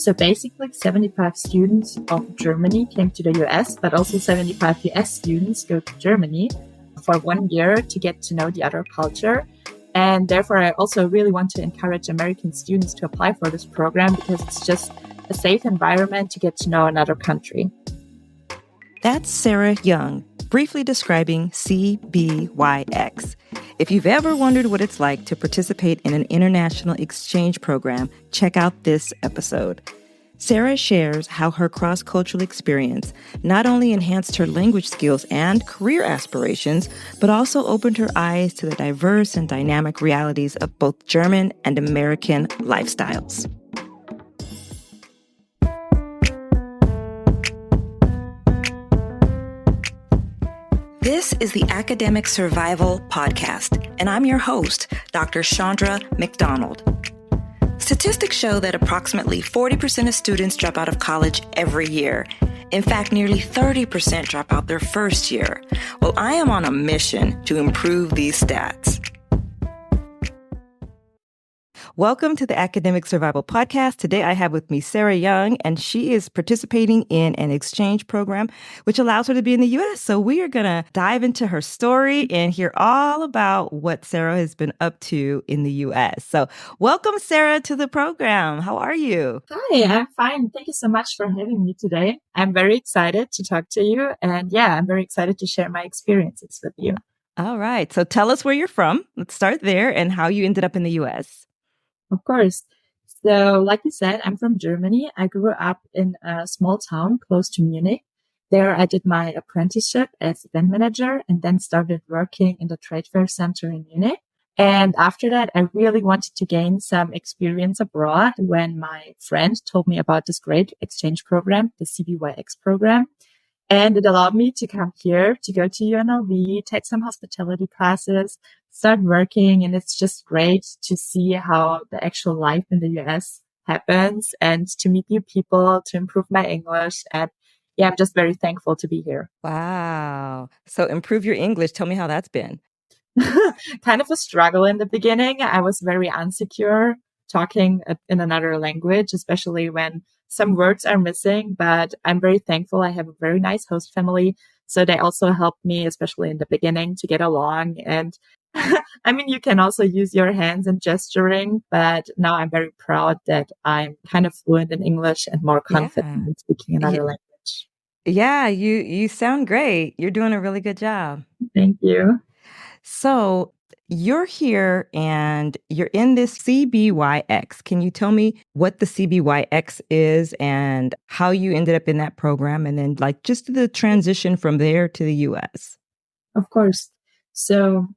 So basically, 75 students of Germany came to the US, but also 75 US students go to Germany for 1 year to get to know the other culture. And therefore, I also really want to encourage American students to apply for this program because it's just a safe environment to get to know another country. That's Sarah Jung, briefly describing CBYX. If you've ever wondered what it's like to participate in an international exchange program, check out this episode. Sarah shares how her cross-cultural experience not only enhanced her language skills and career aspirations, but also opened her eyes to the diverse and dynamic realities of both German and American lifestyles. This is the Academic Survival Podcast, and I'm your host, Dr. Chandra McDonald. Statistics show that approximately 40% of students drop out of college every year. In fact, nearly 30% drop out their first year. Well, I am on a mission to improve these stats. Welcome to the Academic Survival Podcast. Today I have with me Sarah Jung, and she is participating in an exchange program which allows her to be in the U.S. So we are going to dive into her story and hear all about what Sarah has been up to in the U.S. So welcome, Sarah, to the program. How are you? Hi, I'm fine. Thank you so much for having me today. I'm very excited to talk to you. And yeah, I'm very excited to share my experiences with you. All right. So tell us where you're from. Let's start there and how you ended up in the U.S. Of course. So like you said, I'm from Germany. I grew up in a small town close to Munich. There I did my apprenticeship as event manager and then started working in the trade fair center in Munich. And after that, I really wanted to gain some experience abroad when my friend told me about this great exchange program, the CBYX program. And it allowed me to come here, to go to UNLV, take some hospitality classes, start working. And it's just great to see how the actual life in the US happens and to meet new people, to improve my English. And yeah, I'm just very thankful to be here. Wow. So improve your English. Tell me how that's been. Kind of a struggle in the beginning. I was very insecure talking in another language, especially when some words are missing, but I'm very thankful. I have a very nice host family. So they also helped me, especially in the beginning, to get along. And I mean, you can also use your hands and gesturing, but now I'm very proud that I'm kind of fluent in English and more confident in speaking another language. Yeah, you sound great. You're doing a really good job. Thank you. So you're here and you're in this CBYX. Can you tell me what the CBYX is and how you ended up in that program and then like just the transition from there to the US? Of course. So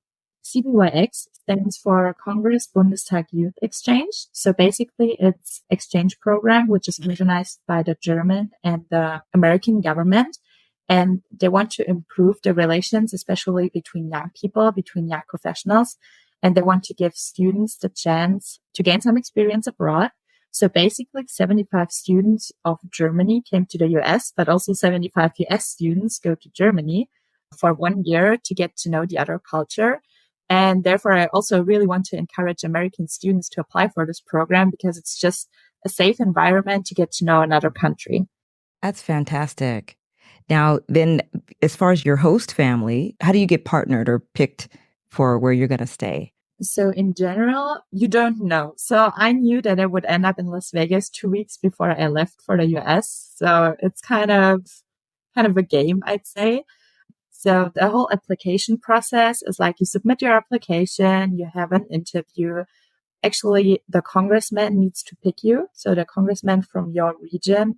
CBYX stands for Congress Bundestag Youth Exchange. So basically it's exchange program, which is organized by the German and the American government. And they want to improve the relations, especially between young people, between young professionals. And they want to give students the chance to gain some experience abroad. So basically 75 students of Germany came to the US, but also 75 US students go to Germany for 1 year to get to know the other culture. And therefore, I also really want to encourage American students to apply for this program because it's just a safe environment to get to know another country. That's fantastic. Now, then, as far as your host family, how do you get partnered or picked for where you're going to stay? So in general, you don't know. So I knew that I would end up in Las Vegas 2 weeks before I left for the US. So it's kind of a game, I'd say. So the whole application process is like you submit your application, you have an interview. Actually, the congressman needs to pick you. So the congressman from your region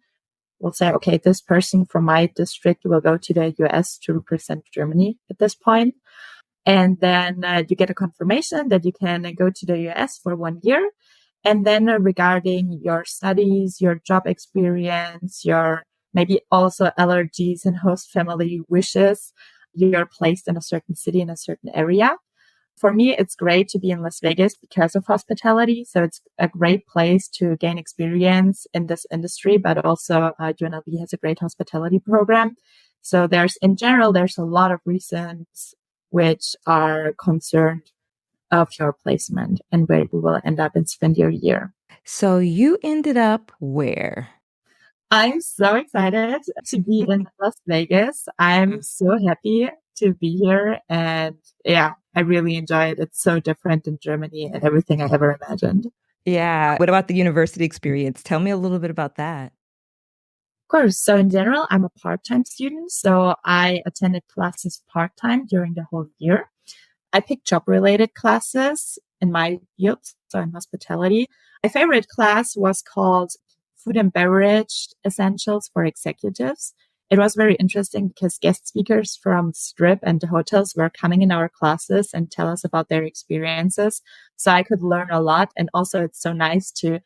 will say, okay, this person from my district will go to the US to represent Germany at this point. And then you get a confirmation that you can go to the US for 1 year. And then regarding your studies, your job experience, your maybe also allergies and host family wishes, you're placed in a certain city, in a certain area. For me, it's great to be in Las Vegas because of hospitality. So it's a great place to gain experience in this industry, but also UNLV has a great hospitality program. So there's a lot of reasons which are concerned of your placement and where you will end up and spend your year. So you ended up where? I'm so excited to be in Las Vegas. I'm so happy to be here. And yeah, I really enjoy it. It's so different in Germany and everything I ever imagined. Yeah. What about the university experience? Tell me a little bit about that. Of course. So in general, I'm a part-time student. So I attended classes part-time during the whole year. I picked job related classes in my field, so in hospitality. My favorite class was called Food and Beverage Essentials for Executives. It was very interesting because guest speakers from Strip and the hotels were coming in our classes and tell us about their experiences. So I could learn a lot. And also it's so nice to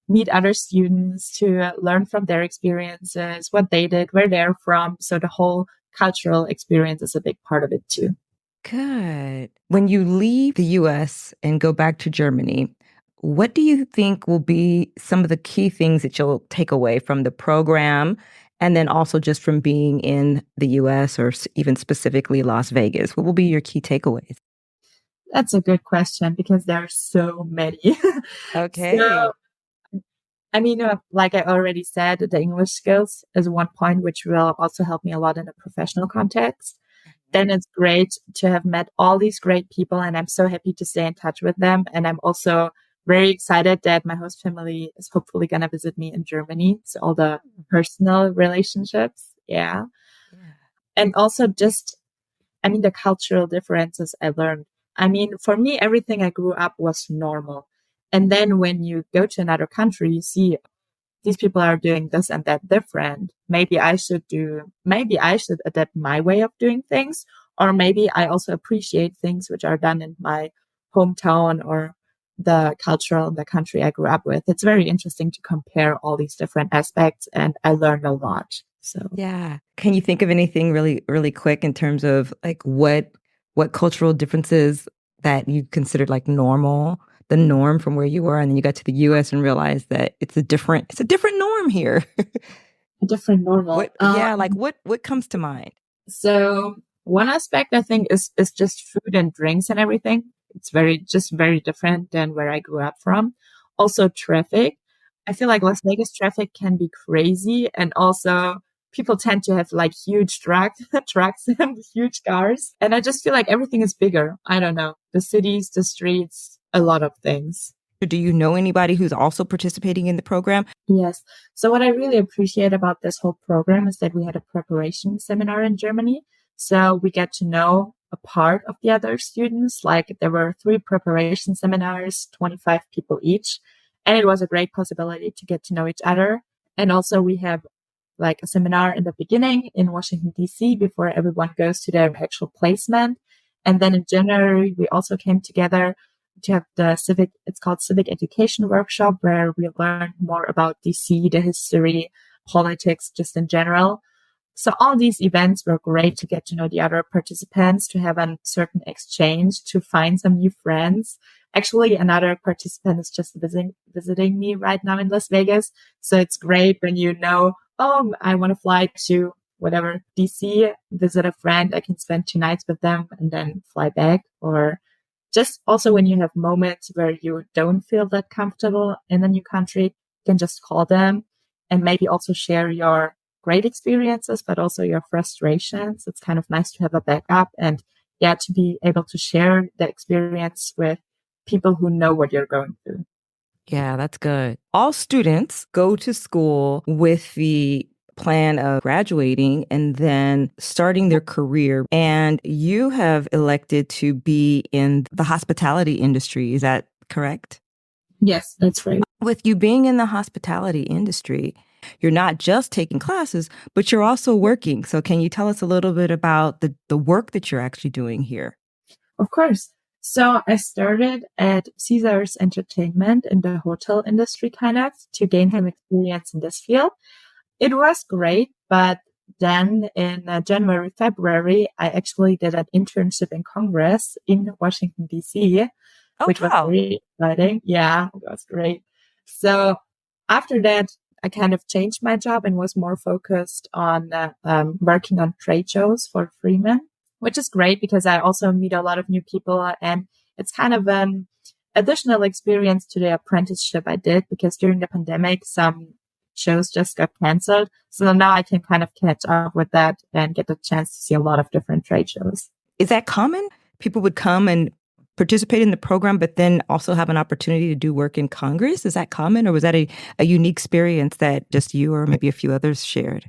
meet other students, to learn from their experiences, what they did, where they're from. So the whole cultural experience is a big part of it too. Good. When you leave the US and go back to Germany, what do you think will be some of the key things that you'll take away from the program and then also just from being in the US or even specifically Las Vegas? What will be your key takeaways? That's a good question because there are so many. So, Okay. I mean, like I already said, the English skills is one point which will also help me a lot in a professional context. Then it's great to have met all these great people, and I'm so happy to stay in touch with them. And I'm also very excited that my host family is hopefully going to visit me in Germany. So all the personal relationships. Yeah. Yeah. And also just I mean, the cultural differences I learned. I mean, for me, everything I grew up was normal. And then when you go to another country, you see these people are doing this and that different. Maybe I should adapt my way of doing things. Or maybe I also appreciate things which are done in my hometown or the culture in the country I grew up with. It's very interesting to compare all these different aspects and I learned a lot. So Yeah. Can you think of anything really, really quick in terms of like what cultural differences that you considered like normal, the norm from where you were, and then you got to the US and realized that it's a different norm here. a different normal. What yeah, like what comes to mind? So one aspect I think is just food and drinks and everything. It's very different than where I grew up from. Also traffic. I feel like Las Vegas traffic can be crazy and also people tend to have like huge trucks and huge cars. And I just feel like everything is bigger. I don't know. The cities, the streets, a lot of things. Do you know anybody who's also participating in the program? Yes. So what I really appreciate about this whole program is that we had a preparation seminar in Germany. So we get to know a part of the other students. Like there were 3 preparation seminars, 25 people each. And it was a great possibility to get to know each other. And also we have like a seminar in the beginning in Washington, D.C. before everyone goes to their actual placement. And then in January, we also came together to have it's called Civic Education Workshop, where we learn more about DC, the history, politics, just in general. So all these events were great to get to know the other participants, to have a certain exchange, to find some new friends. Actually, another participant is just visiting me right now in Las Vegas. So it's great when you know, oh, I want to fly to whatever DC, visit a friend. I can spend 2 nights with them and then fly back. Or just also when you have moments where you don't feel that comfortable in a new country, you can just call them and maybe also share your great experiences, but also your frustrations. It's kind of nice to have a backup and yeah, to be able to share the experience with people who know what you're going through. Yeah, that's good. All students go to school with the plan of graduating and then starting their career. And you have elected to be in the hospitality industry. Is that correct? Yes, that's right. With you being in the hospitality industry, you're not just taking classes, but you're also working. So can you tell us a little bit about the work that you're actually doing here? Of course. So I started at Caesars Entertainment in the hotel industry kind of to gain some experience in this field. It was great, but then in January, February, I actually did an internship in Congress in Washington, D.C., Oh, which was wow. very exciting. Yeah, it was great. So after that, I kind of changed my job and was more focused on working on trade shows for Freeman, which is great because I also meet a lot of new people and it's kind of additional experience to the apprenticeship I did, because during the pandemic, some shows just got canceled. So now I can kind of catch up with that and get the chance to see a lot of different trade shows. Is that common? People would come and participate in the program, but then also have an opportunity to do work in Congress? Is that common, or was that a unique experience that just you or maybe a few others shared?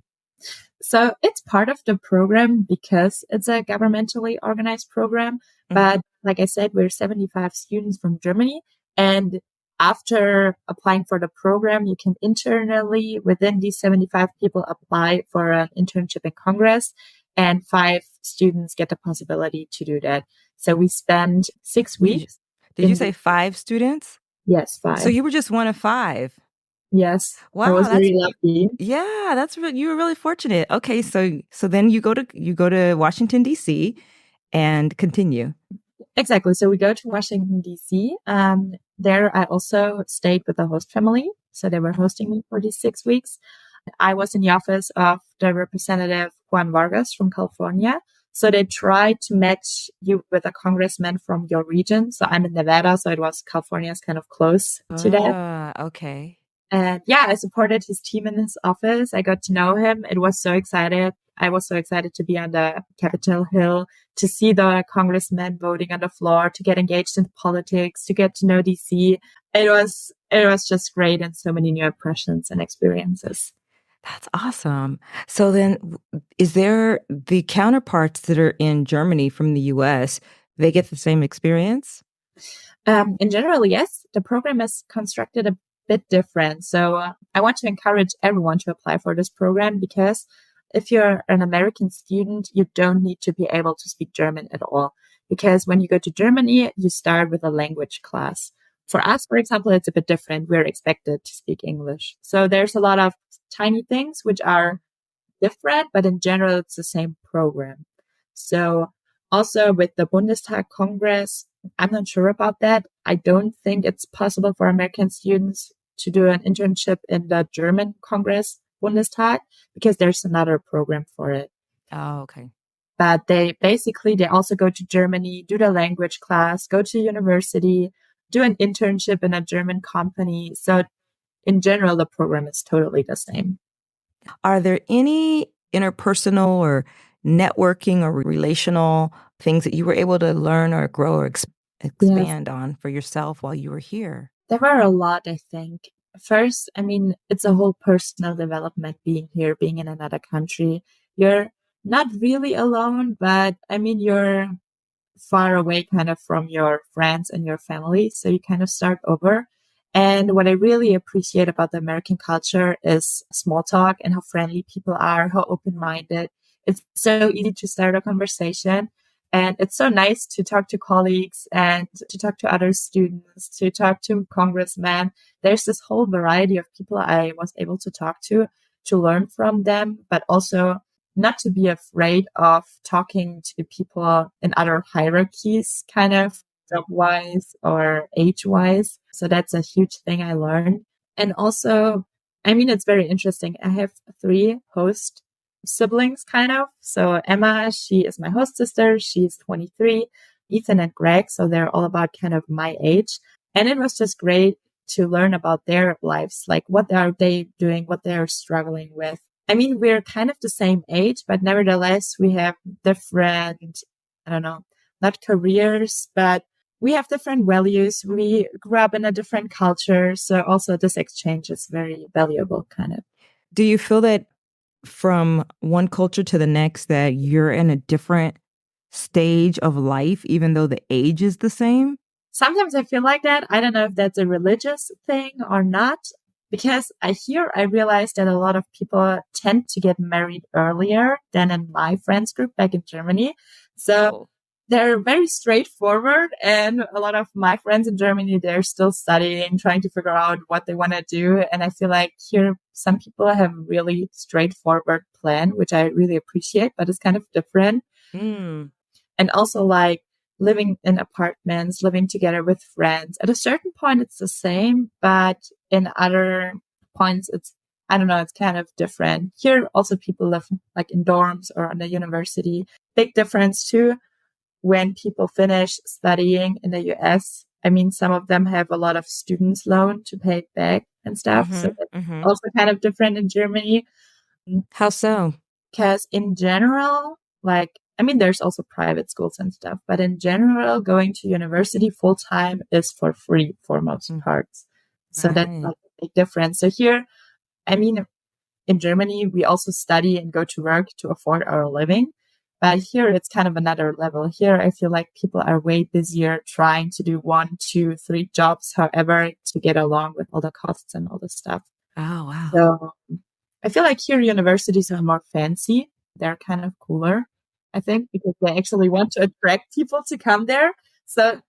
So it's part of the program because it's a governmentally organized program. But like I said, we're 75 students from Germany. And after applying for the program, you can internally within these 75 people apply for an internship in Congress. And 5 students get the possibility to do that. So we spend 6 weeks. Did you say 5 students? Yes, 5. So you were just one of 5. Yes. Wow, I was very lucky. Yeah, you were really fortunate. Okay, so then you go to Washington D.C. and continue. Exactly. So we go to Washington D.C. There I also stayed with the host family. So they were hosting me for these 6 weeks. I was in the office of the representative Juan Vargas from California. So they tried to match you with a congressman from your region. So I'm in Nevada, so it was California's kind of close to that. Okay. And yeah, I supported his team in his office. I got to know him. It was so excited. I was so excited to be on the Capitol Hill, to see the congressmen voting on the floor, to get engaged in politics, to get to know DC. It was just great, and so many new impressions and experiences. That's awesome. So then, is there the counterparts that are in Germany from the US, they get the same experience? In general, yes. The program is constructed a bit different. So I want to encourage everyone to apply for this program, because if you're an American student, you don't need to be able to speak German at all. Because when you go to Germany, you start with a language class. For us, for example, it's a bit different. We're expected to speak English. So there's a lot of tiny things which are different, but in general, it's the same program. So also with the Bundestag Congress, I'm not sure about that. I don't think it's possible for American students to do an internship in the German Congress Bundestag, because there's another program for it. Oh, okay. But they also go to Germany, do the language class, go to university, do an internship in a German company. So in general, the program is totally the same. Are there any interpersonal or networking or relational things that you were able to learn or grow or expand on for yourself while you were here? There were a lot, I think. First, I mean, it's a whole personal development being here, being in another country. You're not really alone, but I mean, you're far away kind of from your friends and your family. So you kind of start over. And what I really appreciate about the American culture is small talk and how friendly people are, how open-minded. It's so easy to start a conversation. And it's so nice to talk to colleagues and to talk to other students, to talk to congressmen. There's this whole variety of people I was able to talk to learn from them, but also not to be afraid of talking to people in other hierarchies, kind of job-wise or age-wise. So that's a huge thing I learned. And also, I mean, it's very interesting. I have 3 host siblings, kind of. So Emma, she is my host sister. She's 23. Ethan and Greg, so they're all about kind of my age. And it was just great to learn about their lives, like what are they doing, what they're struggling with. I mean, we're kind of the same age, but nevertheless, we have different, I don't know, not careers, but we have different values. We grew up in a different culture. So also this exchange is very valuable, kind of. Do you feel that from one culture to the next that you're in a different stage of life, even though the age is the same? Sometimes I feel like that. I don't know if that's a religious thing or not, because I realized that a lot of people tend to get married earlier than in my friends group back in Germany. So they're very straightforward. And a lot of my friends in Germany, they're still studying, trying to figure out what they want to do. And I feel like here, some people have a really straightforward plan, which I really appreciate, but it's kind of different. And also like living in apartments, living together with friends. At a certain point, it's the same, but in other points, I don't know, it's kind of different. Here, also people live like in dorms or on the university. Big difference too. When people finish studying in the US, I mean, some of them have a lot of students loan to pay it back and stuff. So Mm-hmm. that's Mm-hmm. also kind of different in Germany. How so? Because in general, like, I mean, there's also private schools and stuff, but in general, going to university full time is for free for most Mm, parts. So that's right. like a big difference. So here, I mean, in Germany, we also study and go to work to afford our living. But here it's kind of another level. Here, I feel like people are way busier trying to do one, two, three jobs, however, to get along with all the costs and all the stuff. Oh, wow. So I feel like here universities are more fancy. They're kind of cooler, I think, because they actually want to attract people to come there. So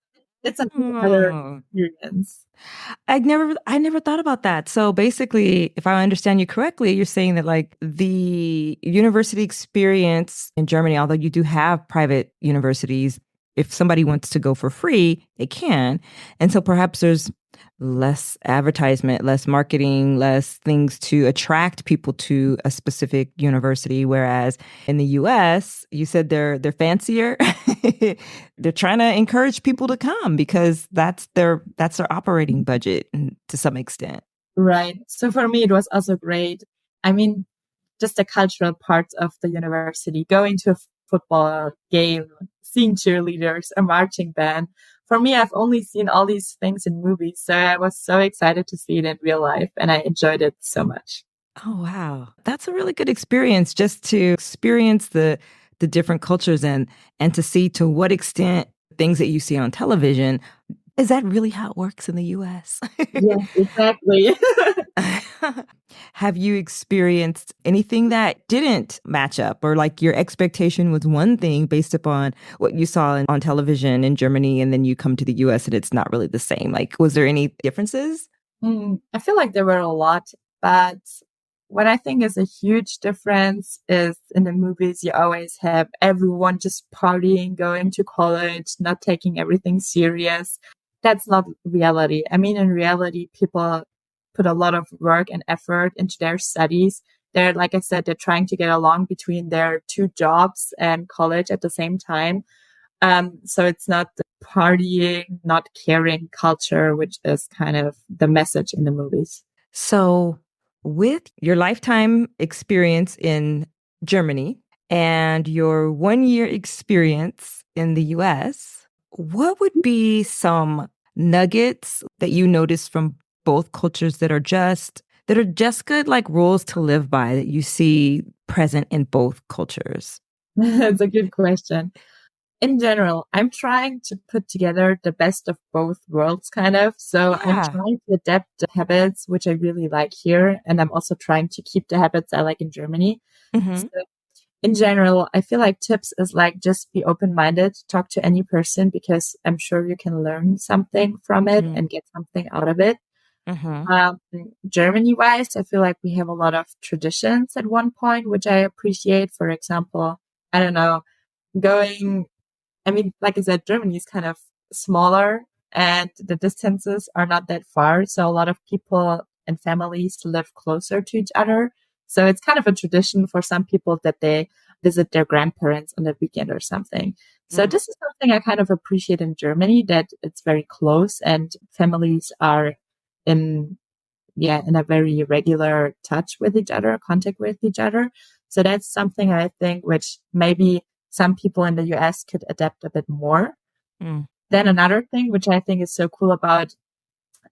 it's another Oh. experience. I never thought about that. So basically, if I understand you correctly, you're saying that like the university experience in Germany, although you do have private universities, if somebody wants to go for free, they can. And so perhaps there's less advertisement, less marketing, less things to attract people to a specific university. Whereas in the US, you said they're fancier. They're trying to encourage people to come because that's their operating budget to some extent. Right. So for me, it was also great. I mean, just the cultural parts of the university, going to a football game, seeing cheerleaders, a marching band. For me, I've only seen all these things in movies. So I was so excited to see it in real life and I enjoyed it so much. Oh wow. That's a really good experience just to experience the different cultures and to see to what extent things that you see on television is that really how it works in the US? Yes, exactly. Have you experienced anything that didn't match up or like your expectation was one thing based upon what you saw on television in Germany and then you come to the US and it's not really the same? Like, was there any differences? I feel like there were a lot, but what I think is a huge difference is in the movies, you always have everyone just partying, going to college, not taking everything serious. That's not reality. I mean, in reality, people put a lot of work and effort into their studies. They're, like I said, they're trying to get along between their two jobs and college at the same time. So it's not the partying, not caring culture, which is kind of the message in the movies. So, with your lifetime experience in Germany and your 1 year experience in the US, what would be some nuggets that you noticed from both cultures that are just good like rules to live by that you see present in both cultures? That's a good question. In general, I'm trying to put together the best of both worlds, kind of. So I'm Yeah. trying to adapt the habits, which I really like here. And I'm also trying to keep the habits I like in Germany. So Mhm. in general, I feel like tips is like just be open-minded, talk to any person because I'm sure you can learn something from it Mm. and get something out of it. Mhm. Um, Germany wise, I feel like we have a lot of traditions at one point, which I appreciate. For example, I don't know, going I mean, like I said, Germany is kind of smaller and the distances are not that far. So a lot of people and families live closer to each other. So it's kind of a tradition for some people that they visit their grandparents on the weekend or something. So Mm. this is something I kind of appreciate in Germany, that it's very close and families are in, yeah, in a very regular touch with each other, contact with each other. So that's something I think which maybe some people in the US could adapt a bit more. Mm. Then another thing which I think is so cool about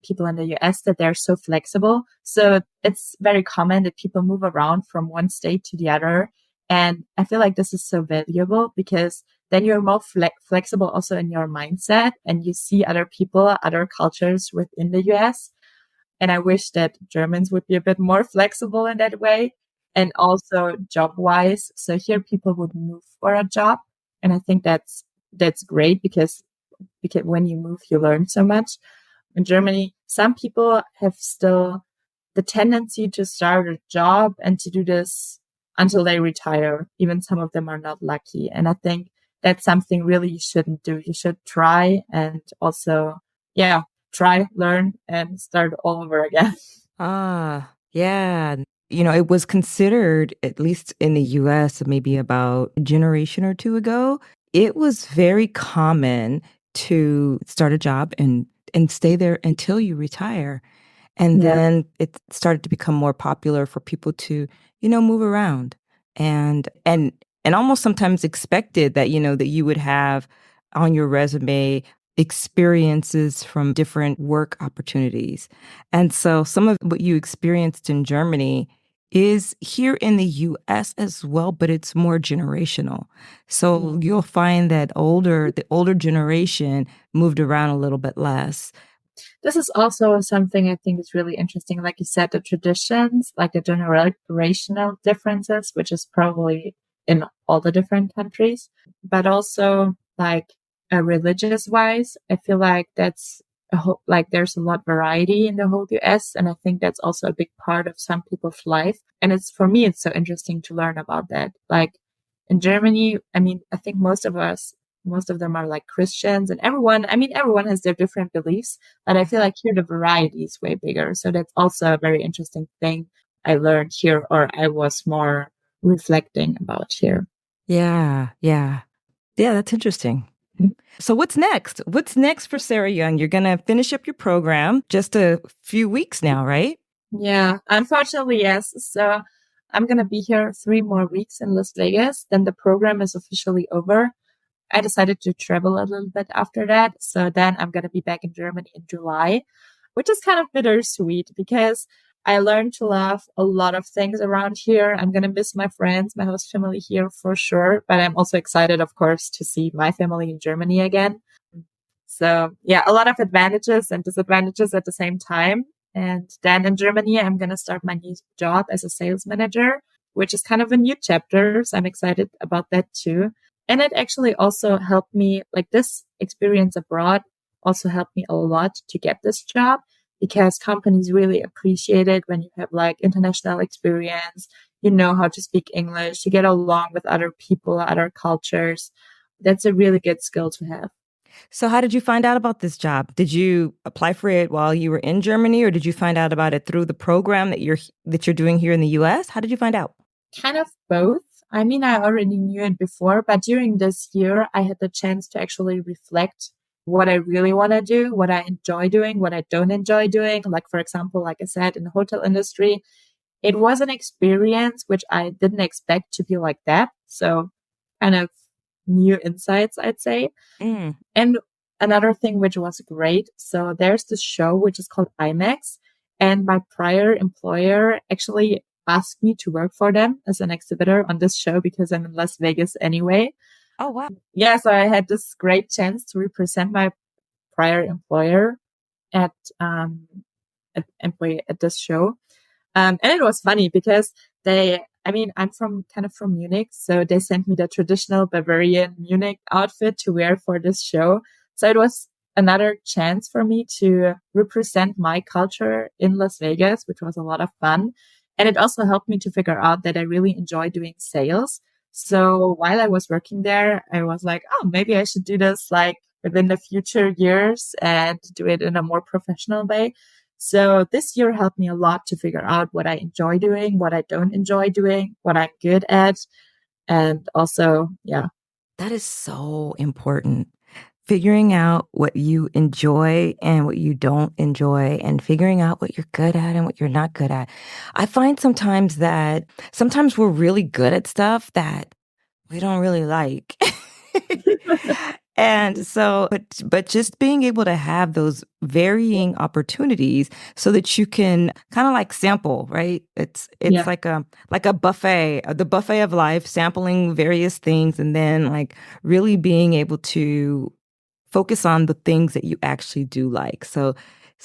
people in the US that they're so flexible. So it's very common that people move around from one state to the other. And I feel like this is so valuable because then you're more flexible also in your mindset and you see other people, other cultures within the US. And I wish that Germans would be a bit more flexible in that way. And also job wise. So here people would move for a job. And I think that's great because when you move, you learn so much. In Germany, some people have still the tendency to start a job and to do this until they retire. Even some of them are not lucky. And I think that's something really you shouldn't do. You should try and also, yeah, try, learn and start all over again. Ah, yeah. It was considered, at least in the US, maybe about a generation or two ago, it was very common to start a job and stay there until you retire. And Yeah. then it started to become more popular for people to, move around and almost sometimes expected that, that you would have on your resume experiences from different work opportunities. And so some of what you experienced in Germany is here in the US as well, but it's more generational. So you'll find that the older generation moved around a little bit less. This is also something I think is really interesting. Like you said, the traditions, like the generational differences, which is probably in all the different countries, but also like religious wise, I feel like that's like there's a lot of variety in the whole US. And I think that's also a big part of some people's life. And it's for me, it's so interesting to learn about that. Like in Germany, I mean, I think most of them are like Christians and everyone has their different beliefs, but I feel like here the variety is way bigger. So that's also a very interesting thing I learned here, or I was more reflecting about here. Yeah, yeah. Yeah, that's interesting. So what's next? What's next for Sarah Jung? You're going to finish up your program just a few weeks now, right? Yeah, unfortunately, yes. So I'm going to be here 3 more weeks in Las Vegas. Then the program is officially over. I decided to travel a little bit after that. So then I'm going to be back in Germany in July, which is kind of bittersweet because I learned to love a lot of things around here. I'm going to miss my friends, my host family here for sure. But I'm also excited, of course, to see my family in Germany again. So yeah, a lot of advantages and disadvantages at the same time. And then in Germany, I'm going to start my new job as a sales manager, which is kind of a new chapter. So I'm excited about that too. And it actually also helped me, like this experience abroad also helped me a lot to get this job because companies really appreciate it when you have like international experience, you know how to speak English, you get along with other people, other cultures. That's a really good skill to have. So how did you find out about this job? Did you apply for it while you were in Germany, or did you find out about it through the program that you're doing here in the US? How did you find out? Kind of both. I mean, I already knew it before, but during this year, I had the chance to actually reflect what I really want to do, what I enjoy doing, what I don't enjoy doing. Like, for example, like I said, in the hotel industry, it was an experience which I didn't expect to be like that. So kind of new insights, I'd say. Mm. And another thing which was great. So there's this show which is called IMAX, and my prior employer actually asked me to work for them as an exhibitor on this show because I'm in Las Vegas anyway. Oh, wow. Yeah, so I had this great chance to represent my prior employer at at this show. And it was funny because I'm from Munich, so they sent me the traditional Bavarian Munich outfit to wear for this show. So it was another chance for me to represent my culture in Las Vegas, which was a lot of fun. And it also helped me to figure out that I really enjoy doing sales. So while I was working there, I was like, oh, maybe I should do this like within the future years and do it in a more professional way. So this year helped me a lot to figure out what I enjoy doing, what I don't enjoy doing, what I'm good at. And also, yeah. That is so important. Figuring out what you enjoy and what you don't enjoy, and figuring out what you're good at and what you're not good at. I find sometimes we're really good at stuff that we don't really like. And so, but just being able to have those varying opportunities so that you can kind of like sample, right? It's Yeah. like a buffet, the buffet of life, sampling various things, and then like really being able to focus on the things that you actually do like. So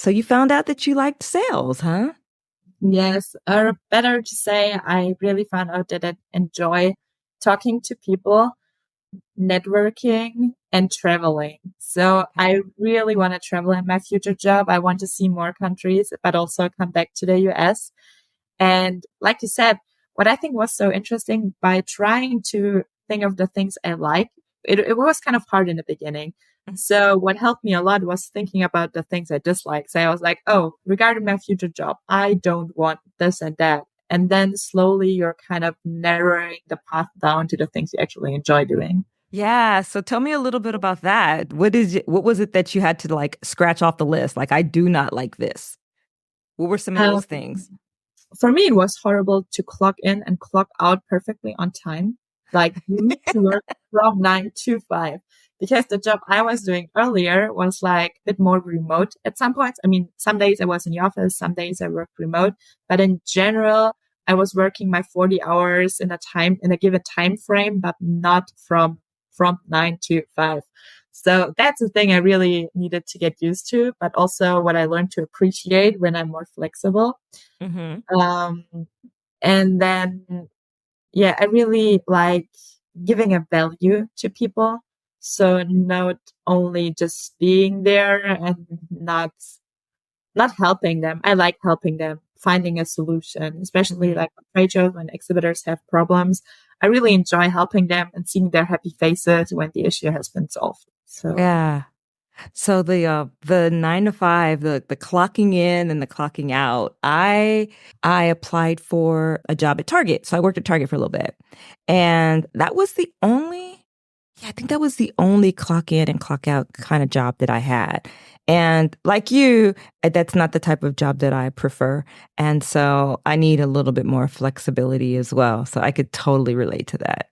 you found out that you liked sales, huh? Yes. Or better to say, I really found out that I enjoy talking to people, networking, and traveling. So I really want to travel in my future job. I want to see more countries, but also come back to the US. And like you said, what I think was so interesting by trying to think of the things I like, it was kind of hard in the beginning. So what helped me a lot was thinking about the things I dislike. So I was like, oh, regarding my future job, I don't want this and that. And then slowly you're kind of narrowing the path down to the things you actually enjoy doing. Yeah. So tell me a little bit about that. What was it that you had to like scratch off the list? Like, I do not like this. What were some of Um, those things? for me, it was horrible to clock in and clock out perfectly on time. Like you need to work from 9 to 5 because the job I was doing earlier was like a bit more remote at some points. I mean, some days I was in the office, some days I worked remote, but in general, I was working my 40 hours in a given time frame, but not from 9 to 5. So that's the thing I really needed to get used to, but also what I learned to appreciate when I'm more flexible. Hmm. Um, and then, yeah, I really like giving a value to people. So not only just being there and not helping them. I like helping them, finding a solution, especially Hmm. like on trade shows when exhibitors have problems. I really enjoy helping them and seeing their happy faces when the issue has been solved. So, Yeah. So the 9 to 5, the clocking in and the clocking out. I applied for a job at Target. So I worked at Target for a little bit. And that was the only yeah, I think that was the only clock in and clock out kind of job that I had. And like you, that's not the type of job that I prefer. And so I need a little bit more flexibility as well. So I could totally relate to that.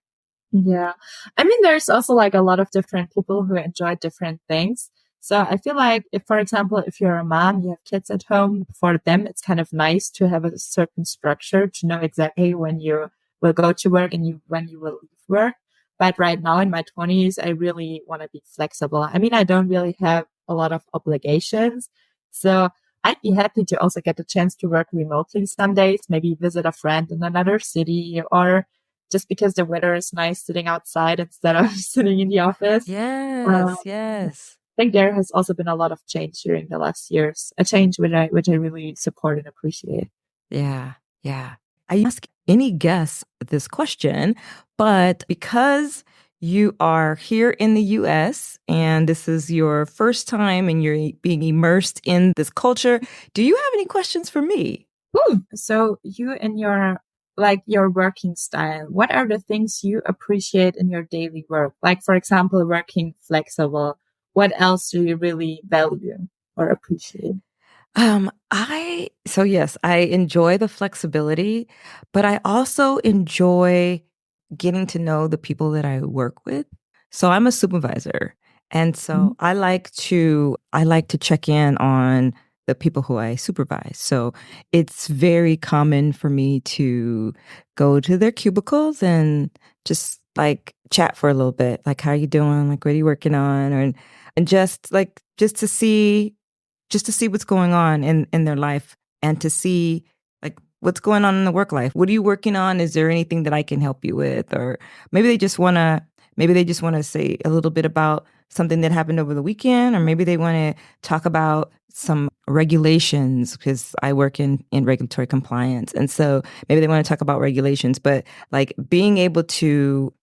yeah. I mean, there's also like a lot of different people who enjoy different things. So I feel like if, for example, if you're a mom, you have kids at home, for them, it's kind of nice to have a certain structure to know exactly when you will go to work and when you will leave work. But right now in my 20s, I really want to be flexible. I mean, I don't really have a lot of obligations. So I'd be happy to also get the chance to work remotely some days, maybe visit a friend in another city or just because the weather is nice sitting outside instead of sitting in the office. Um, Yes, yes. I think there has also been a lot of change during the last years, a change which I really support and appreciate. Yeah, yeah. I ask any guest this question, but because you are here in the US and this is your first time and you're being immersed in this culture, do you have any questions for me? Ooh, so you and your working style, what are the things you appreciate in your daily work? Like, for example, working flexible. What else do you really value or appreciate? So yes, I enjoy the flexibility, but I also enjoy getting to know the people that I work with. So I'm a supervisor. And so I like to check in on the people who I supervise. So it's very common for me to go to their cubicles and just like chat for a little bit. Like, how you doing? Like, what are you working on? And just to see what's going on in their life and to see like what's going on in the work life. What are you working on? Is there anything that I can help you with? Or maybe they just want to say a little bit about something that happened over the weekend, or maybe they want to talk about some regulations because I work in regulatory compliance. And so maybe they want to talk about regulations, but like being able to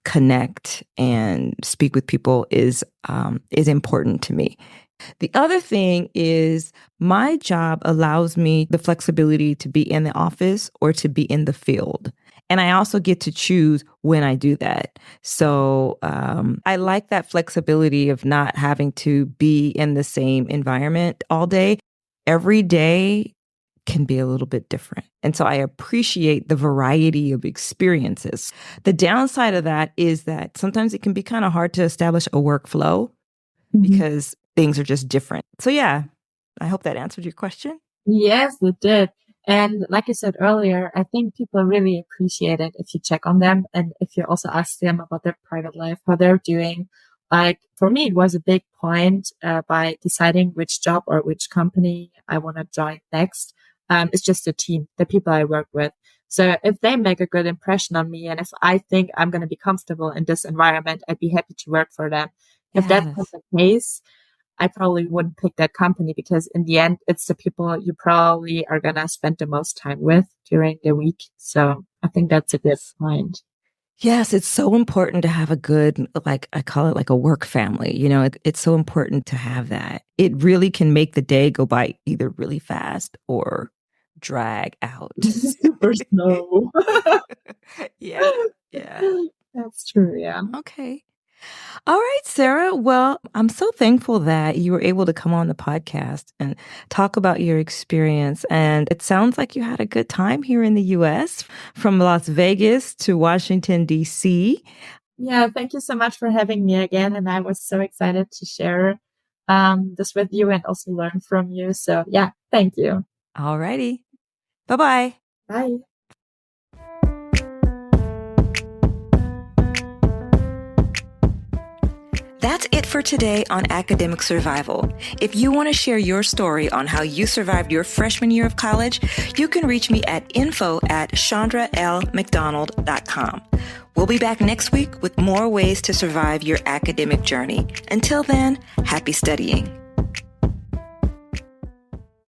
connect and speak with people is important to me. The other thing is my job allows me the flexibility to be in the office or to be in the field. And I also get to choose when I do that. So I like that flexibility of not having to be in the same environment all day. Every day can be a little bit different. And so I appreciate the variety of experiences. The downside of that is that sometimes it can be kind of hard to establish a workflow Mhm. because things are just different. So yeah, I hope that answered your question. Yes, it did. And like I said earlier, I think people really appreciate it if you check on them and if you also ask them about their private life, how they're doing. Like for me, it was a big point by deciding which job or which company I want to join next. It's just the team, the people I work with. So if they make a good impression on me and if I think I'm going to be comfortable in this environment, I'd be happy to work for them. If that's not Yes. the case, I probably wouldn't pick that company because in the end, it's the people you probably are going to spend the most time with during the week. So I think that's a good point. Yes, it's so important to have a good, like I call it like a work family. It's so important to have that. It really can make the day go by either really fast or drag out. Super slow. Yeah. Yeah. That's true. Yeah. Okay. All right, Sarah. Well, I'm so thankful that you were able to come on the podcast and talk about your experience. And it sounds like you had a good time here in the US, from Las Vegas to Washington, D.C. Yeah, thank you so much for having me again. And I was so excited to share this with you and also learn from you. So yeah, thank you. All righty. Bye-bye. Bye. That's it for today on academic survival. If you want to share your story on how you survived your freshman year of college, you can reach me at info@chandralmcdonald.com. We'll be back next week with more ways to survive your academic journey. Until then, happy studying.